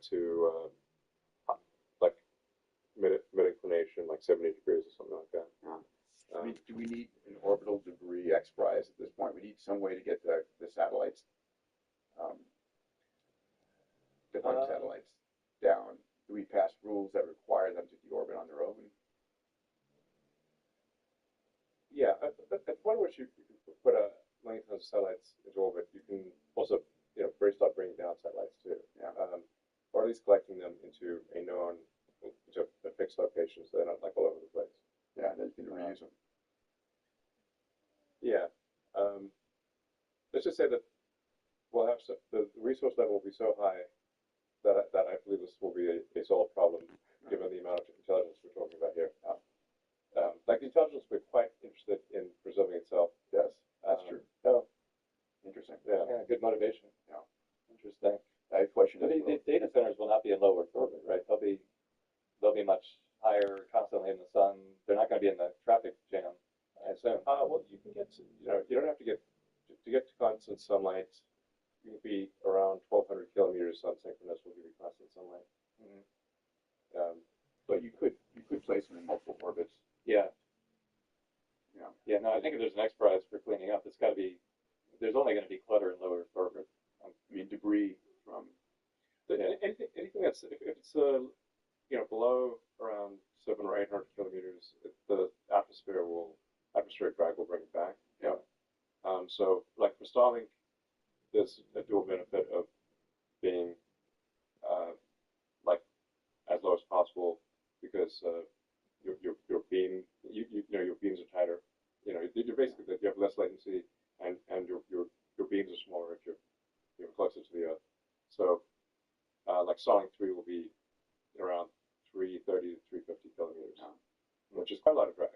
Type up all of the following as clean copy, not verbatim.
to like mid inclination, like 70 degrees or something like that. Yeah. Um, Do we need an orbital debris X prize at this point? We need some way to get the satellites, um, deploying satellites down. Do we pass rules that require them to deorbit on their own? yeah, at the point at which you can put a million tons of satellites into orbit, you can also start bringing down satellites too, Yeah. or at least collecting them into a fixed location so they're not like all over the place. Yeah, and then you can reuse them. Yeah. Let's just say that we'll have the resource level will be so high that I believe this will be a solved problem given the amount of intelligence we're talking about here. Like the intelligence, we're quite interested in preserving itself. Yes, that's true. Oh, Interesting. Yeah. yeah, good motivation. Yeah. Interesting. I question So it. the data centers will not be in low Earth orbit, right? They'll be much higher, constantly in the sun. They're not going to be in the traffic jam, I assume. Well, you can get you don't have to get to constant sunlight. You can be around 1,200 kilometers sun synchronous will give you constant sunlight. Mhm. But you could place them in multiple orbits. Yeah. Yeah. Yeah. No, I think if there's an X prize for cleaning up, it's got to be. There's only going to be clutter in low Earth orbit. I mean, debris from. Yeah. Anything that's if it's below around 700 or 800 kilometers, the atmospheric drag will bring it back. Yeah. So like for Starlink, there's a dual benefit of being like as low as possible because your beam your beams are tighter. You're basically you have less latency and your beams are smaller if you're closer to the Earth. So like Starlink 3 will be around 330 to 350 kilometers, which is quite a lot of drag.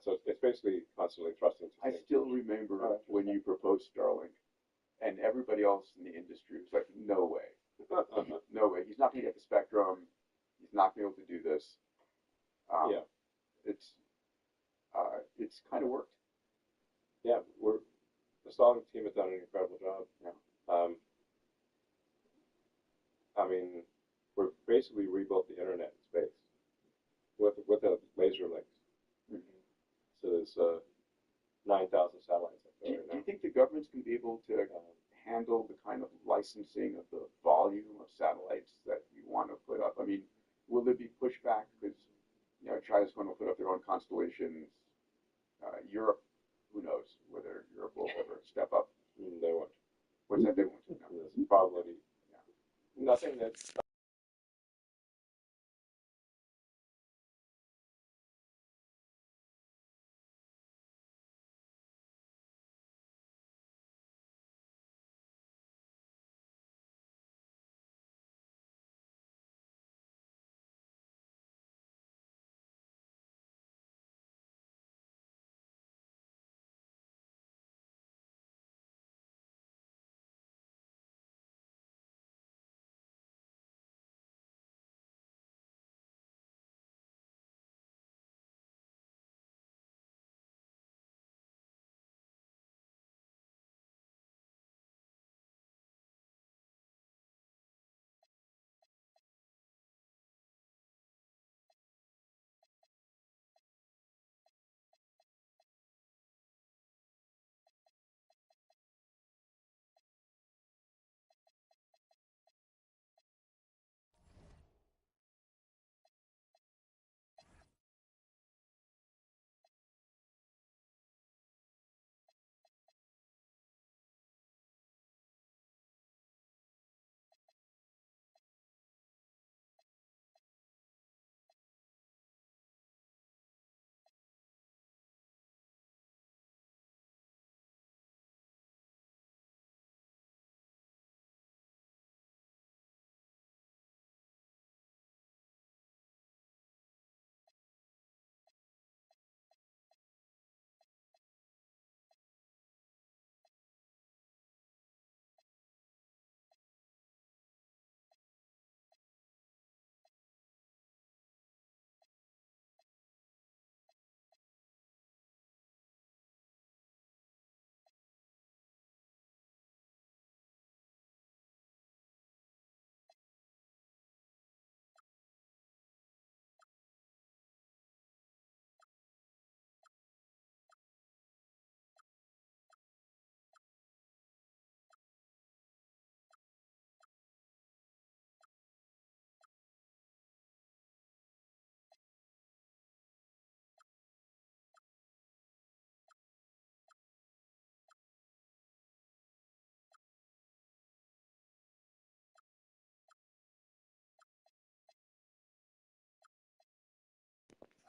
So it's basically constantly thrusting to I things. still remember when you proposed Starlink, and everybody else in the industry was like, "No way, no way. He's not going to get the spectrum. He's not going to be able to do this." Yeah. It's kind of worked. Yeah, the Starlink team has done an incredible job. Yeah. I mean, we've basically rebuilt the internet in space with the laser links. Mm-hmm. So there's 9,000 satellites up there right Do you now. think the government's going to be able to handle the kind of licensing of the volume of satellites that you want to put up? I mean, will there be pushback because China's going to put up their own constellations? Europe, who knows whether Europe will ever step up? They won't. What's that they won't? No. There's probably nothing that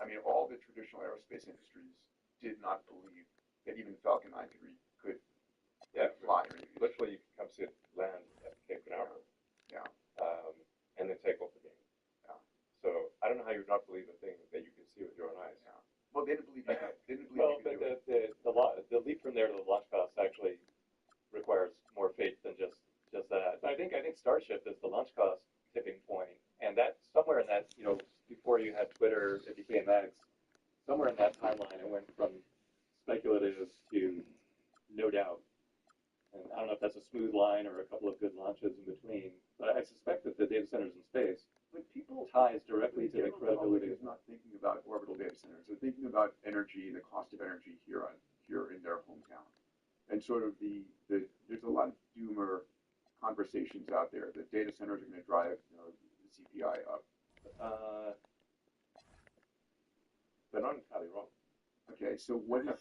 I mean, all the traditional aerospace industries did not believe that even Falcon 9 could Yeah, fly. literally you can come see it land at Cape Canaveral. Yeah. And then take off again. Yeah. So I don't know how you would not believe a thing that you can see with your own eyes. Yeah. Well, they didn't believe you. They didn't believe Well, you could but do it. the leap from there to the launch cost actually requires more faith than just that. But I think Starship is the launch cost tipping point, and that somewhere in that, before you had Twitter, it became X. Somewhere in that timeline, it went from speculative to no doubt. And I don't know if that's a smooth line or a couple of good launches in between, but I suspect that the data centers in space But people ties directly to the general credibility. public is not thinking about orbital data centers. They're thinking about energy and the cost of energy here in their hometown. And sort of there's a lot of doomer conversations out there that data centers are going to drive the CPI up. They're not entirely wrong. Okay, so what's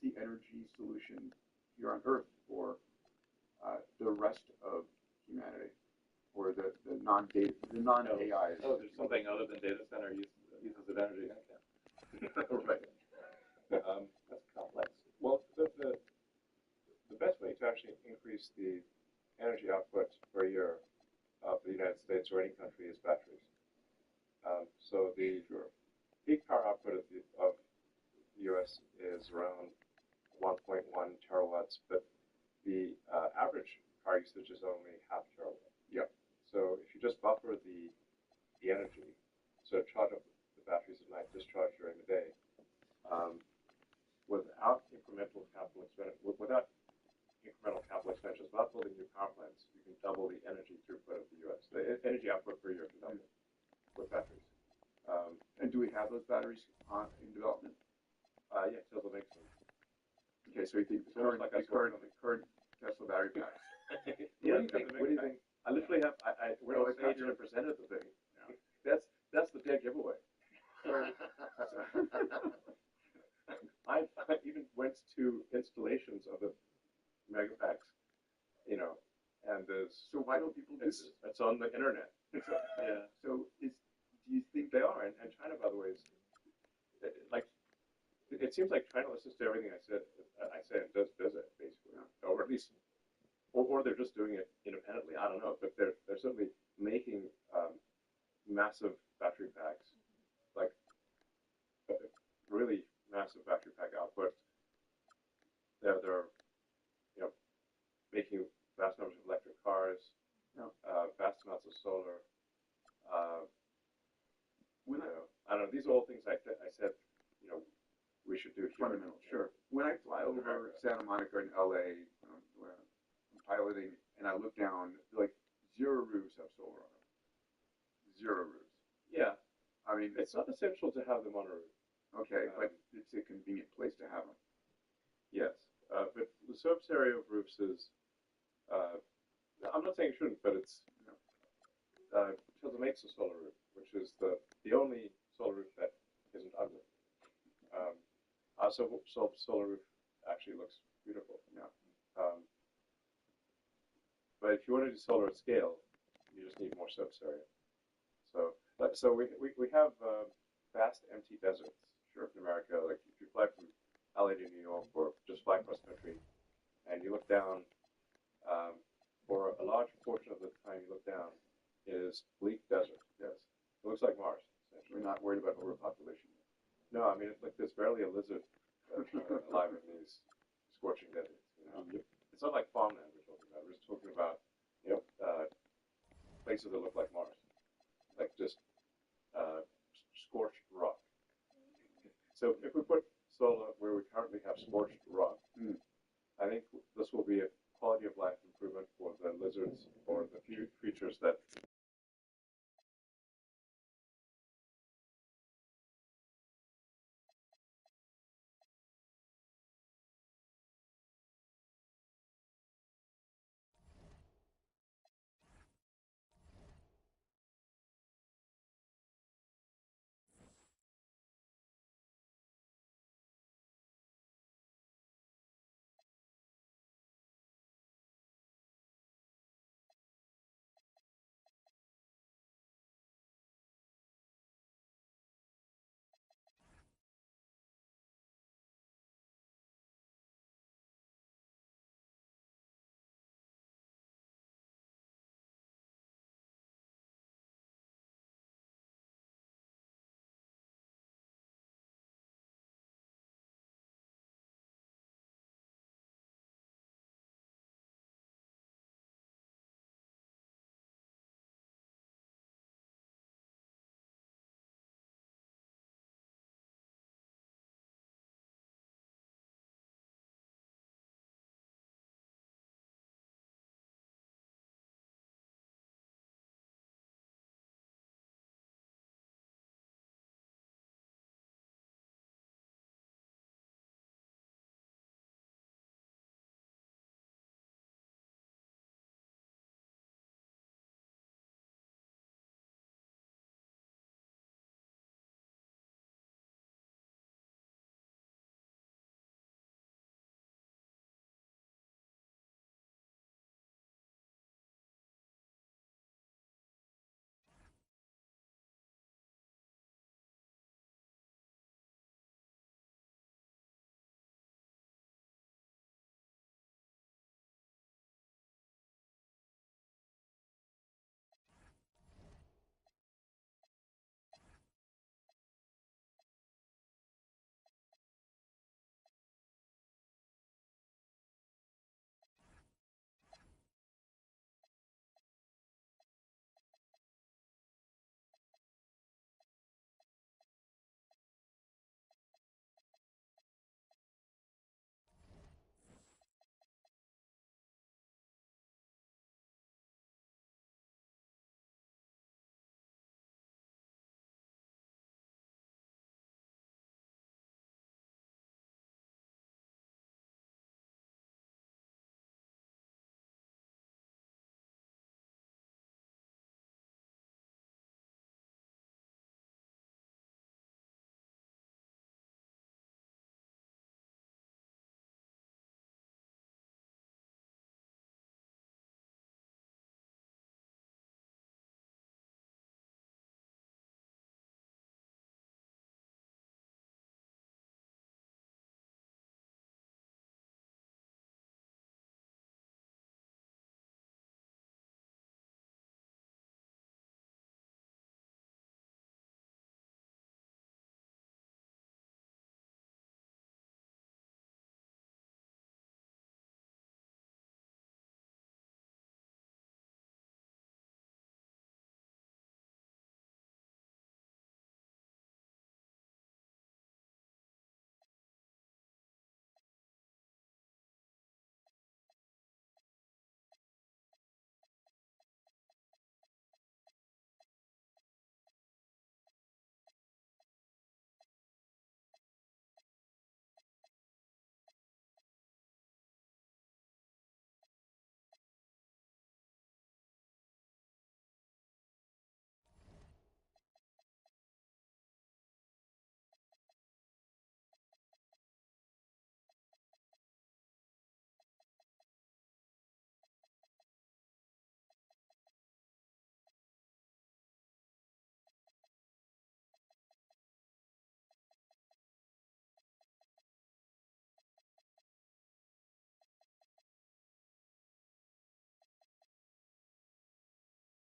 the energy solution here on Earth for the rest of humanity, or the non-AI? Oh, there's something other than data center uses of energy. Okay. Right. That's complex. Well, the best way to actually increase the energy output per year of the United States or any country is batteries. So the peak power output of the U.S. is around 1.1 terawatts, but the average car usage is only half terawatt. Yeah. So if you just buffer the energy, so charge up the batteries at night, discharge during the day, without incremental capital expenditures, without building new power plants, you can double the energy throughput of the U.S. The energy output per year can double with batteries. And do we have those batteries in development? Yeah, Tesla makes them. Okay, so you think the current Tesla battery packs? What do you think? I literally have. We're on stage and presented the thing. Yeah. That's the dead giveaway. I even went to installations of the megapacks, and there's. So why don't people do this? It's on the internet. Yeah. So do you think they are? And China, by the way, is like. It seems like China listens to everything I say and does it basically, or at least, or they're just doing it independently. I don't know, but they're certainly making massive battery packs, like really massive battery pack output. They're making vast numbers of electric cars, vast amounts of solar. I don't know. These are all things I said. We should do fundamental. Sure. When I fly over Santa Monica in LA, when I'm piloting, and I look down, like 0 roofs have solar on them. 0 roofs. Yeah. I mean, it's not essential to have them on a roof. Okay, but it's a convenient place to have them. Yes, but the surface area of roofs is. I'm not saying it shouldn't, but it's. Tesla makes a solar roof, which is the only solar roof that isn't ugly. Solar roof actually looks beautiful. Yeah. But if you want to do solar at scale, you just need more surface area. So we have vast empty deserts. Sure, in America, like if you fly from LA to New York or just fly cross country, and you look down, for a large portion of the time you look down, is bleak desert. Yes, it looks like Mars. We're not worried about overpopulation. No, I mean, there's barely a lizard alive in these scorching deserts. It's not like farmland we're talking about. We're just talking about, places that look like Mars, like just scorched rock. So if we put solar where we currently have scorched rock, I think this will be a quality of life improvement for the lizards or the few creatures that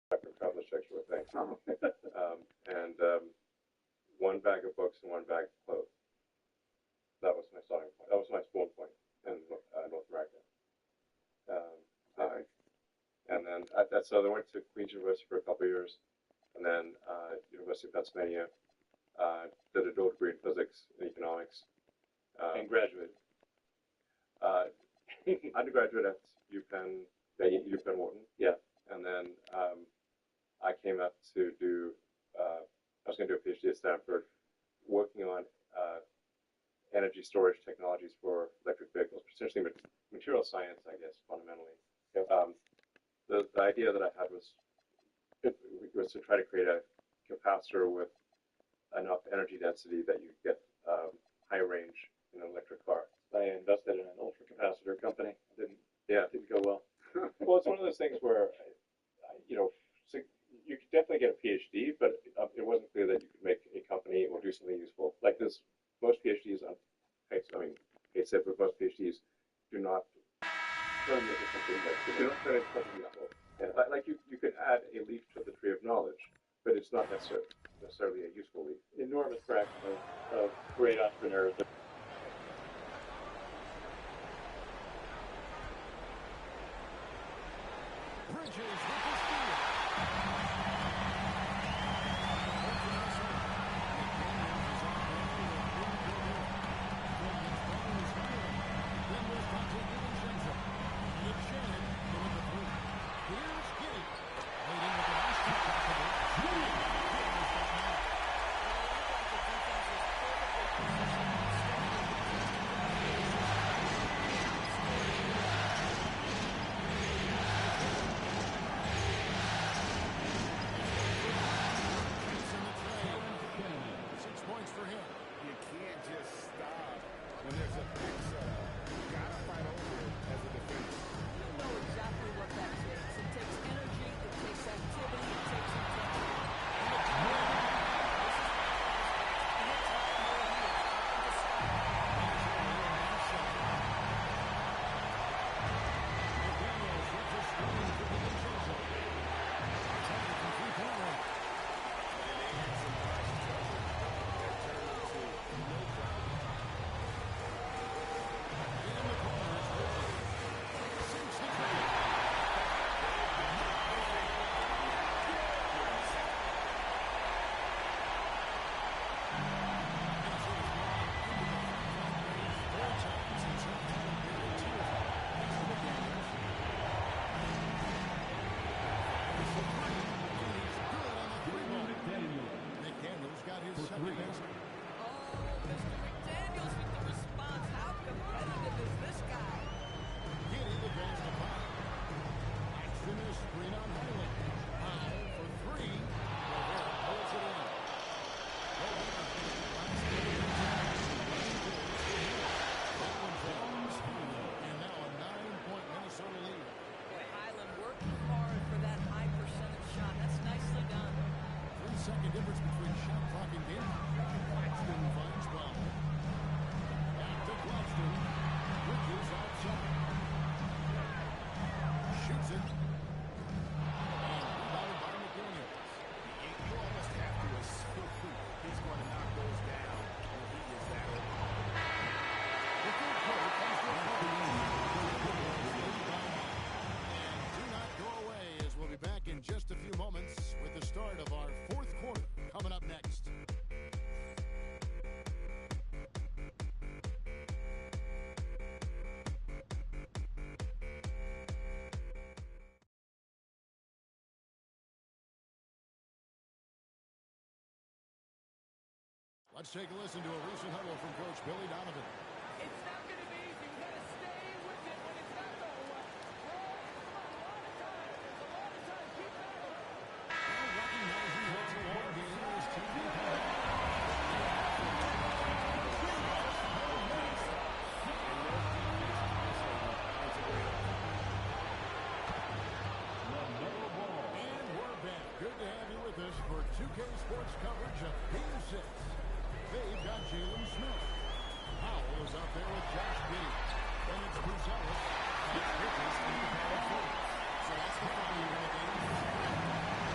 for travel checks sort of thing. And one bag of books and one bag of clothes. That was my starting point. That was my spawn point in North America. And then so I went to Queen's University for a couple of years, and then University of Pennsylvania. Did a dual degree in physics and economics. And graduated. Undergraduate at UPenn, UPenn Wharton. Yeah. And then I came up to do, I was going to do a PhD at Stanford, working on energy storage technologies for electric vehicles, essentially material science, I guess, fundamentally. Yep. The idea that I had was to try to create a capacitor with enough energy density that you get high range in an electric car. I invested in an ultracapacitor company. Didn't go well. Well, it's one of those things where, you could definitely get a PhD, but it wasn't clear that you could make a company or do something useful. Like this, most PhDs on, but most PhDs do not turn into something useful. And like you could add a leaf to the tree of knowledge, but it's not necessarily a useful leaf. Enormous fraction of great entrepreneurs. Bridges with the steal. Second difference between shot clock and game clock. Claxton finds Brown. Back to Claxton. Bridges outside. Shoots it. And rebounded by McDaniels. You almost have to assume he's going to knock those down when he is that open. The third quarter comes to a close. And do not go away, as we'll be back in just a few moments with the start of our fourth quarter coming up next. Let's take a listen to a recent huddle from Coach Billy Donovan. It's not going to be easy. You got to stay with it when it's not going well. There's a lot of times. Keep that up. Well, recognizing what's a war game is taking time. And we're back. Good to have you with us for 2K Sports coverage of Game 6. They've got Jalen Smith. Powell is out there with Josh Giddey. Then it's Bruce Ellis. And it's Bridges in the power forward. So that's the final in the game.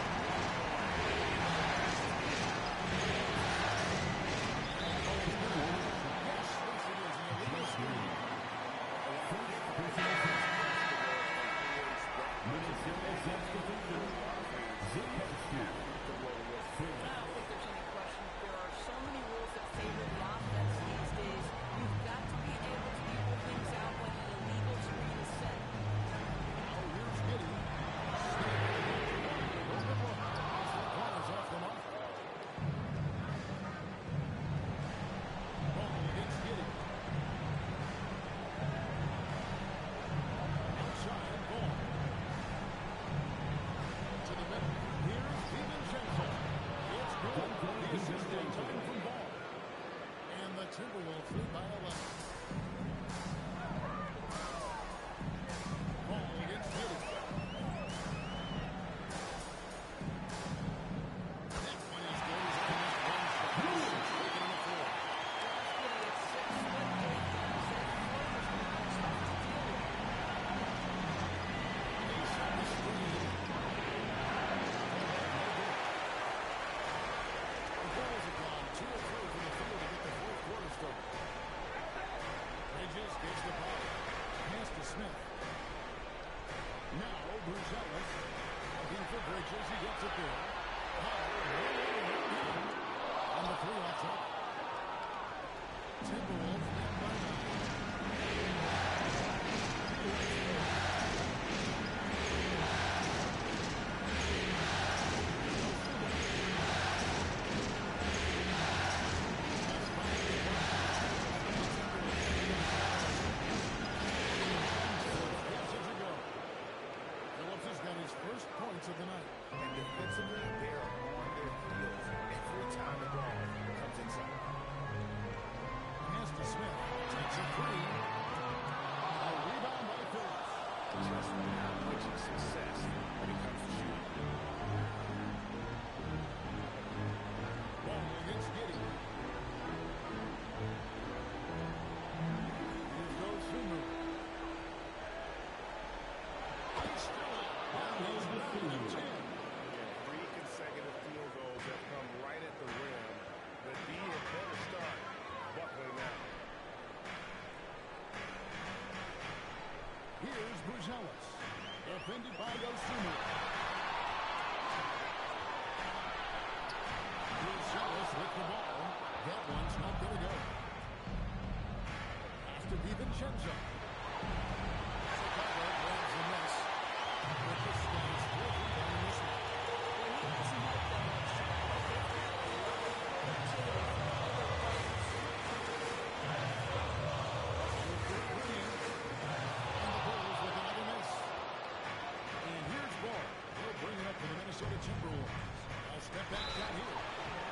pitches, he gets it there. And the 3-0 shot. Timberwolves lead by 9. Phillips has got his first points of the night. And defensively, they're on their heels every time the ball comes inside. Pass to Smith. Takes a three. A rebound by Phillips. Just not much success when it comes to shooting. Ball against Giddey. Here goes Sumu. He's still up. Now he's 9 of 10. And 3 consecutive field goals have come right at the rim. The D had better start buckling now. Here's Buzelis. Defended by Yosumu. Buzelis with the ball. That one's not going to go. Has to be Vincenzo. Chicago grabs the miss. But this stays working on this one. Minnesota Timberwolves. A step back shot here.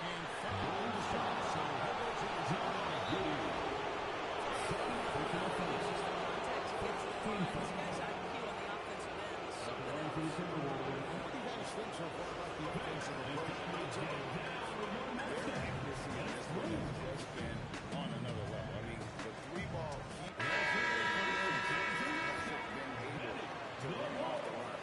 And foul the shot. So Herbert is out on a good. What do you guys think so far about the offensive approach to the Timberwolves? Their accuracy in this one has just been on another level. I mean, the 3-ball keep been able to run off the line.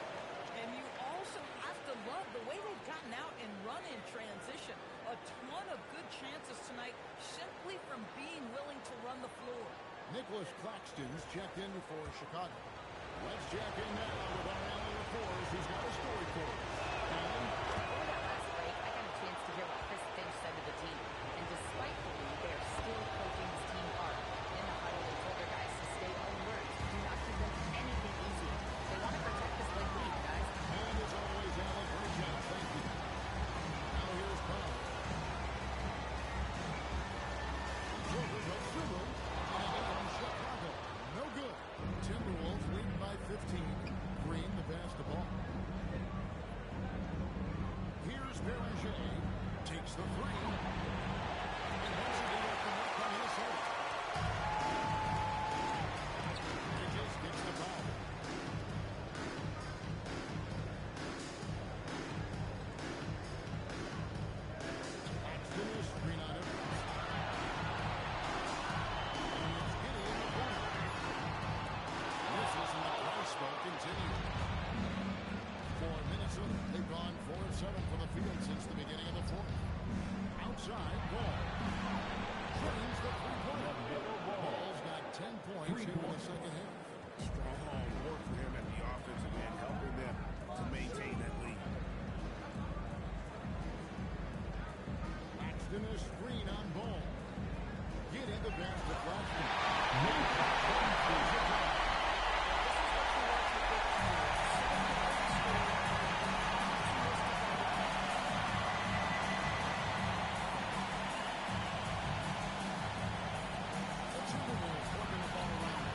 And you also have to love the way they've gotten out and run in transition. A ton of good chances tonight simply from being willing to run the floor. Nicholas Claxton's checked in for Chicago. Let's check in now with our Alan LaForce, who's got a story for us. Alan? Before that last break, I got a chance to hear what Chris Finch said to the team. And despitefully, they are still coaching his team hard. In the huddle, they told their guys to stay alert. Do not give them anything easy. They want to protect this big lead, guys. And as always, Alan, great job. Thank you. Now here's Powell. Shoulders of Sumu. And again, Chicago. No good. Timberwolves lead by 15. Green the pass the ball. Here's Berger. Takes the three. And once again, off the mark on Minnesota. Bridges gets the foul. Paxton is screen on it. And it's Giddey in the corner. Misses and the price spell continues. For Minnesota, they've gone 4 of 7 from the field since the beginning of the fourth. Outside, Ball. Drains the three-pointer. Ball's got 10 points here in the second half. Strong work for him at the offensive end, helping them to maintain that lead. Paxton is screen on Ball. Getting the pass to Claxton. The Timberwolves working the ball around.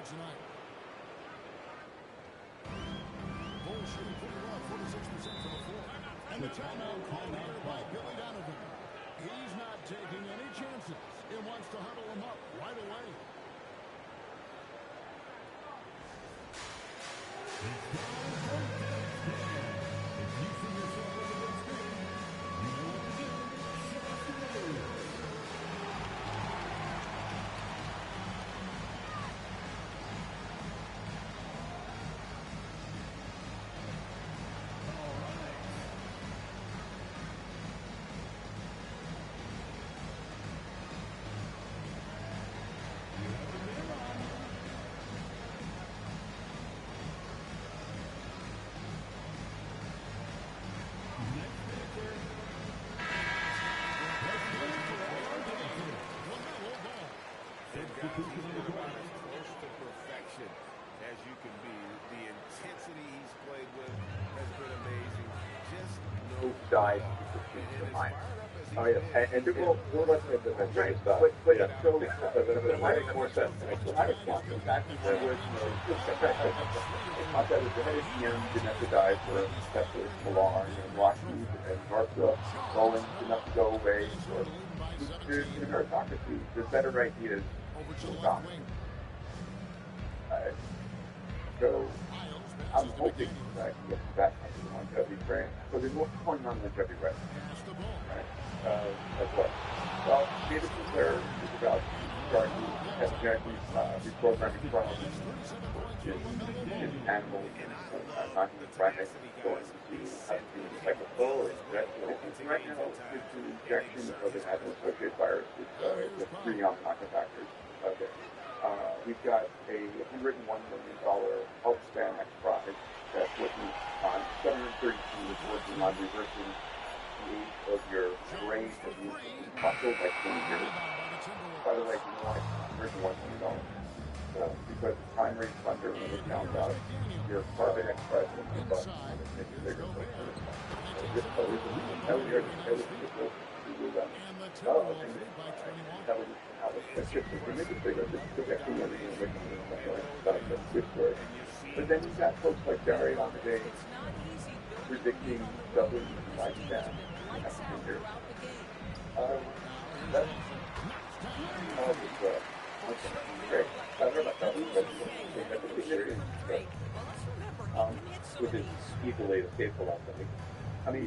tonight. Bulls shooting pretty well, 46% from the floor. And the timeout called here by Billy Donovan. He's not taking any chances. He wants to huddle him up right away. Close to perfection as you can be. The intensity he's played with has been amazing. Just No dive to shoot the line. Oh yeah, and we'll let the defense stuff. But Yeah. so But it might make more sense. I was watching back when there was I said the head of GM didn't have to dive for especially Millar and Lockheed and Northrop. Bowen didn't have to go away. Or there's in meritocracy, there's better ideas for the top. So I'm hoping that I can get back into the longevity brand. So there's what's going on longevity right now. Right? That's what. Well, Davison's there is about starting epigenetically reprogramming problems in animals and non-human primates going to have to be cyclical or injection. Right now, it's an injection of an adeno-associated virus with 3 non-knockout factors. Okay. We've got a $101 million health span enterprise that's working on 730 teams working on reversing the age of your brain of muscle by 20 years. By the way, you know why? $101 million. Because the primary funder, when they found out your carbon expression is about bigger. But then you've got folks like Barry on the day predicting doubling the lifespan after 10 years. That's great. I don't know about that, which is equally as painful, I think. I mean,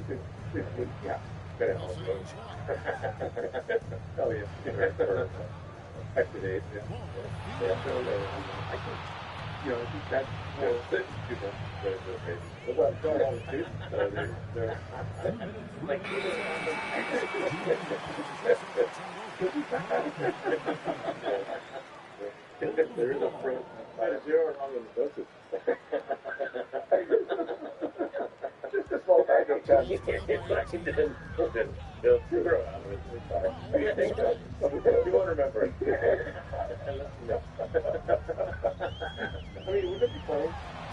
yeah, better than also. Oh, yeah. For effective age, yeah. Yeah, so, I think, you know, I think that's, well, don't always do, they're like, there is a print. Zero wrong in the dosage. Just a small bag of cash. They'll figure it out. You won't remember it. I mean, wouldn't it be funny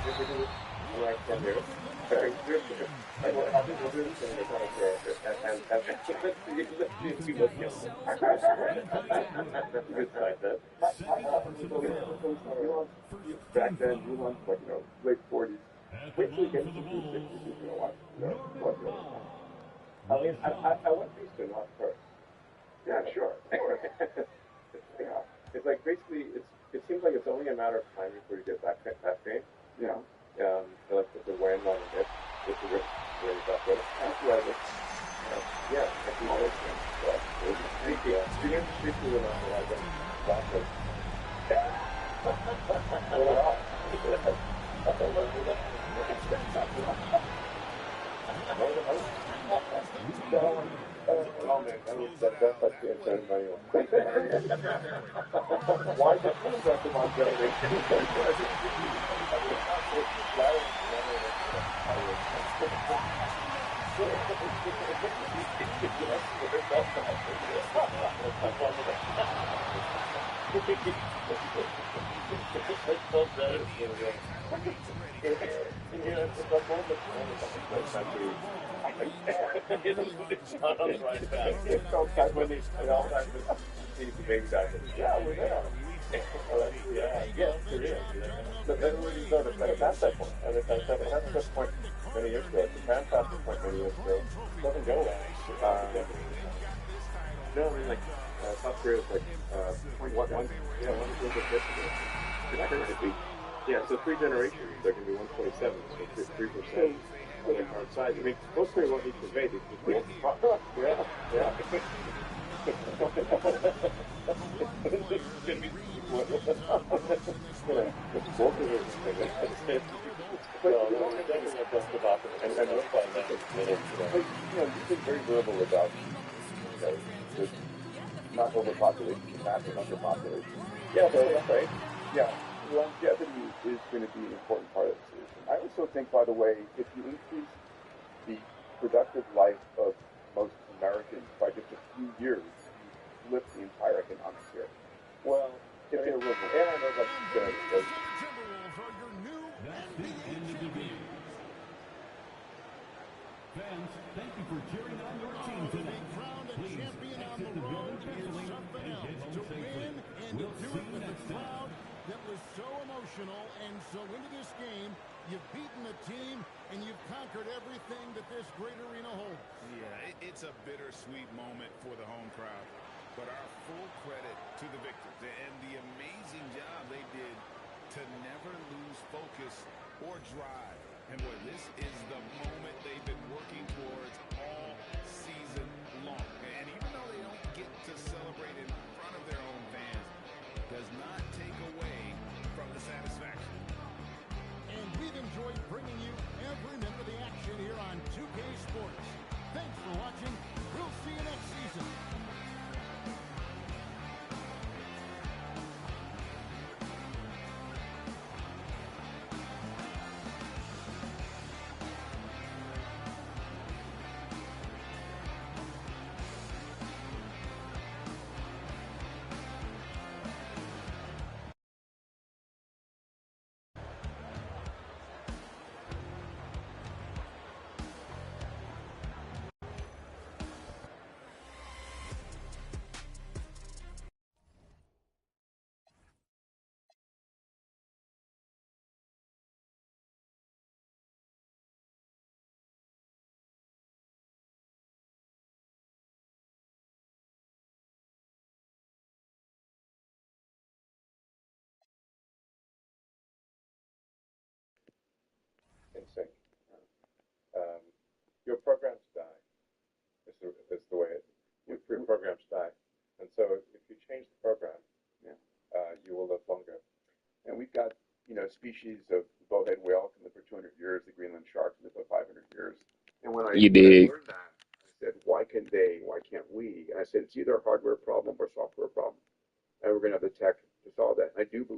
if we do it in like 10 years? Like, what happens with this thing is not fair. And let's see if we look young. Good side, that. Back then, you want, like, you know, late 40s. Wait till you get to the 60s, you know what? I mean, I want these to not first. Yeah, sure. Yeah. It's like basically, it seems like it's only a matter of time before you get back pain. Yeah. Like the wearing on the hip, with the wrist, where you got it. That's right. Yeah, that's the other thing. You didn't speak to it on the like that. Oh man, that's like the inside manual. Why the hell is that the longevity? Yeah, we're there. There is. Past that point. It hasn't got the point many years ago. It ran past the point many years ago. It doesn't go away. No, I mean like South Korea is like one one was it this ago? Yeah, so 3 generations they're gonna be 127, so 3% of their current size. I mean, most Korea won't need to invade it. Yeah. Both of those things. But you've been very verbal about, the not overpopulation, massive underpopulation. Yeah, so that's right. Yeah, longevity is going to be an important part of the solution. I also think, by the way, if you increase the productive life of most Americans by just a few years, you lift the entire economic here. Well, if they're rural. and I know that's going to. Fans, thank you for cheering on your team tonight. Please exit the building carefully and get home safely. We'll see you next time. That was so emotional and so into this game. You've beaten the team and you've conquered everything that this great arena holds. Yeah, it's a bittersweet moment for the home crowd. But our full credit to the victors and the amazing job they did to never lose focus or drive. And boy, this is the moment they've been working towards all season long. And even though they don't get to celebrate in front of their own fans, does not take away from the satisfaction. And we've enjoyed bringing you every minute of the action here on 2K Sports. Thanks for watching. We'll see you next season. In sync. Your programs die. Is the way your programs die. And so if you change the program, you will live longer. And we've got, species of bowhead whale can live for 200 years. The Greenland shark can live for 500 years. And when I learned that, I said, why can they? Why can't we? And I said, it's either a hardware problem or software problem. And we're going to have the tech to solve that. And I do believe